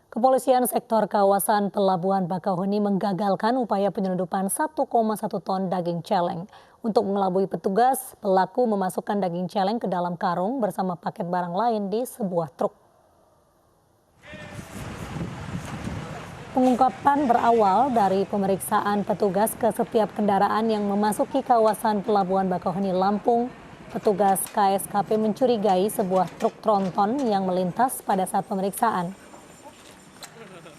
Kepolisian sektor kawasan Pelabuhan Bakauheni menggagalkan upaya penyelundupan 1,1 ton daging celeng. Untuk mengelabui petugas, pelaku memasukkan daging celeng ke dalam karung bersama paket barang lain di sebuah truk. Pengungkapan berawal dari pemeriksaan petugas ke setiap kendaraan yang memasuki kawasan Pelabuhan Bakauheni, Lampung. Petugas KSKP mencurigai sebuah truk tronton yang melintas pada saat pemeriksaan.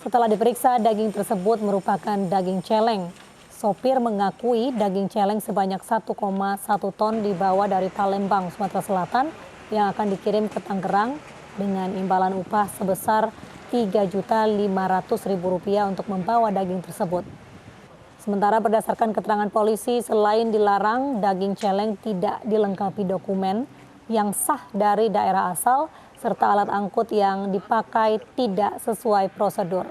Setelah diperiksa, daging tersebut merupakan daging celeng. Sopir mengakui daging celeng sebanyak 1,1 ton dibawa dari Palembang, Sumatera Selatan yang akan dikirim ke Tangerang dengan imbalan upah sebesar Rp3.500.000 untuk membawa daging tersebut. Sementara berdasarkan keterangan polisi, selain dilarang, daging celeng tidak dilengkapi dokumen yang sah dari daerah asal, serta alat angkut yang dipakai tidak sesuai prosedur.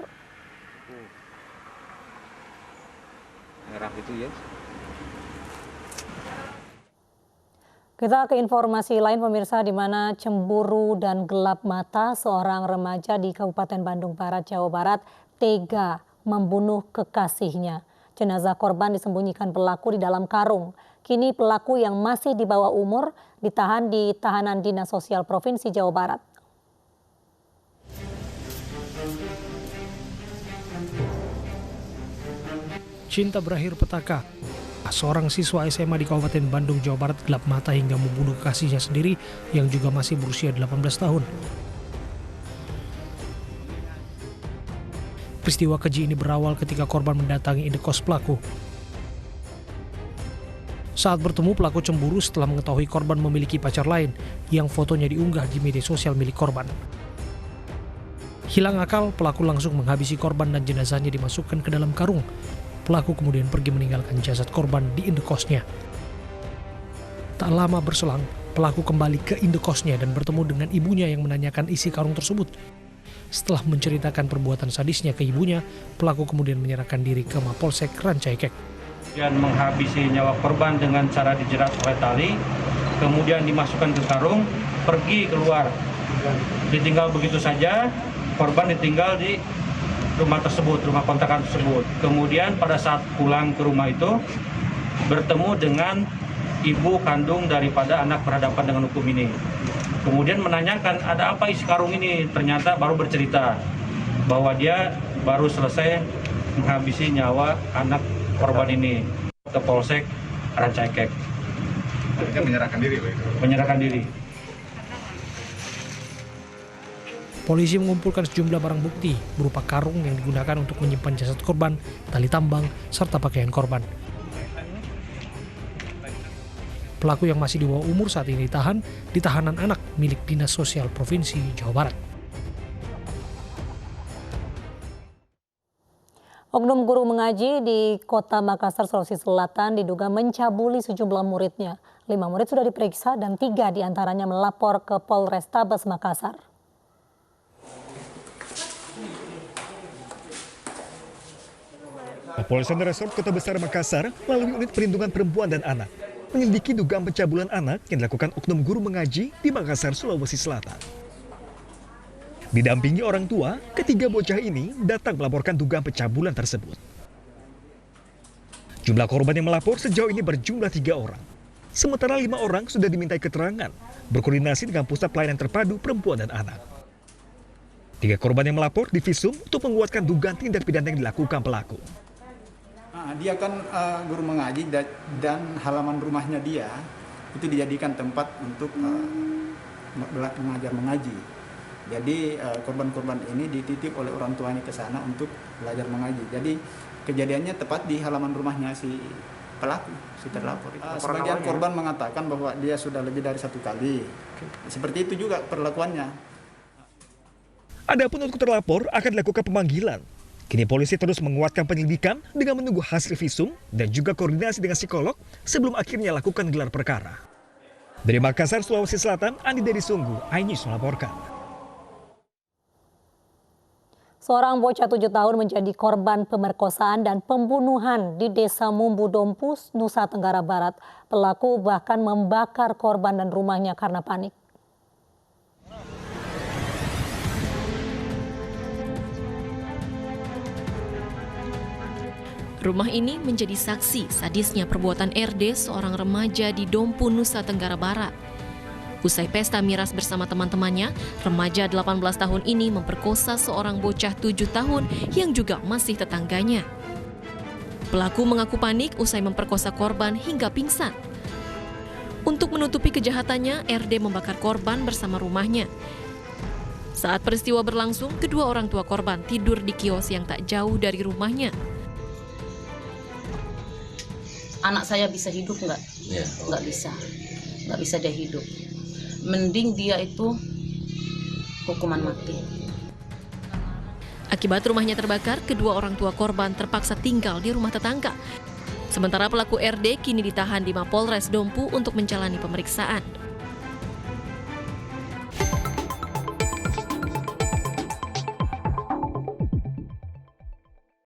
Merah itu ya. Kita ke informasi lain pemirsa, di mana cemburu dan gelap mata seorang remaja di Kabupaten Bandung Barat, Jawa Barat tega membunuh kekasihnya. Jenazah korban disembunyikan pelaku di dalam karung. Kini pelaku yang masih di bawah umur ditahan di tahanan Dinas Sosial Provinsi Jawa Barat. Cinta berakhir petaka. Seorang siswa SMA di Kabupaten Bandung, Jawa Barat gelap mata hingga membunuh kekasihnya sendiri yang juga masih berusia 18 tahun. Peristiwa keji ini berawal ketika korban mendatangi indekos pelaku. Saat bertemu, pelaku cemburu setelah mengetahui korban memiliki pacar lain yang fotonya diunggah di media sosial milik korban. Hilang akal, pelaku langsung menghabisi korban dan jenazahnya dimasukkan ke dalam karung. Pelaku kemudian pergi meninggalkan jasad korban di indekosnya. Tak lama berselang, pelaku kembali ke indekosnya dan bertemu dengan ibunya yang menanyakan isi karung tersebut. Setelah menceritakan perbuatan sadisnya ke ibunya, pelaku kemudian menyerahkan diri ke Mapolsek Rancaikek. Dan menghabisi nyawa korban dengan cara dijerat oleh tali, kemudian dimasukkan ke karung, pergi keluar. Ditinggal begitu saja, korban ditinggal di rumah tersebut, rumah kontrakan tersebut. Kemudian pada saat pulang ke rumah itu, bertemu dengan ibu kandung daripada anak berhadapan dengan hukum ini. Kemudian menanyakan ada apa isi karung ini, ternyata baru bercerita bahwa dia baru selesai menghabisi nyawa anak korban ini ke Polsek Rancaikek. Dia menyerahkan diri begitu. Menyerahkan diri. Polisi mengumpulkan sejumlah barang bukti berupa karung yang digunakan untuk menyimpan jasad korban, tali tambang, serta pakaian korban. Pelaku yang masih di bawah umur saat ini ditahan di tahanan anak milik Dinas Sosial Provinsi Jawa Barat. Oknum guru mengaji di Kota Makassar, Sulawesi Selatan diduga mencabuli sejumlah muridnya. 5 murid sudah diperiksa dan 3 diantaranya melapor ke Polrestabes Makassar. Kepolisian Resort Kota Besar Makassar melalui unit perlindungan perempuan dan anak menyelidiki dugaan pencabulan anak yang dilakukan oknum guru mengaji di Makassar, Sulawesi Selatan. Didampingi orang tua, ketiga bocah ini datang melaporkan dugaan pencabulan tersebut. Jumlah korban yang melapor sejauh ini berjumlah 3 orang. Sementara 5 orang sudah dimintai keterangan, berkoordinasi dengan Pusat Pelayanan Terpadu Perempuan dan Anak. 3 korban yang melapor divisum untuk menguatkan dugaan tindak pidana yang dilakukan pelaku. Dia kan guru mengaji dan halaman rumahnya dia itu dijadikan tempat untuk mengajar mengaji. Jadi korban-korban ini dititip oleh orang tuanya ke sana untuk belajar mengaji. Jadi kejadiannya tepat di halaman rumahnya si pelaku, si terlapor. Sebagian korban mengatakan bahwa dia sudah lebih dari 1 kali. Seperti itu juga perlakuannya. Adapun untuk terlapor akan dilakukan pemanggilan. Kini polisi terus menguatkan penyelidikan dengan menunggu hasil visum dan juga koordinasi dengan psikolog sebelum akhirnya lakukan gelar perkara. Dari Makassar, Sulawesi Selatan, Andi Dedi Sunggu, iNews melaporkan. Seorang bocah 7 tahun menjadi korban pemerkosaan dan pembunuhan di Desa Mumbu Dompus, Nusa Tenggara Barat. Pelaku bahkan membakar korban dan rumahnya karena panik. Rumah ini menjadi saksi sadisnya perbuatan RD, seorang remaja di Dompu, Nusa Tenggara Barat. Usai pesta miras bersama teman-temannya, remaja 18 tahun ini memperkosa seorang bocah 7 tahun yang juga masih tetangganya. Pelaku mengaku panik usai memperkosa korban hingga pingsan. Untuk menutupi kejahatannya, RD membakar korban bersama rumahnya. Saat peristiwa berlangsung, kedua orang tua korban tidur di kios yang tak jauh dari rumahnya. Anak saya bisa hidup nggak? Nggak bisa dia hidup. Mending dia itu hukuman mati. Akibat rumahnya terbakar, kedua orang tua korban terpaksa tinggal di rumah tetangga. Sementara pelaku RD kini ditahan di Mapolres Dompu untuk menjalani pemeriksaan.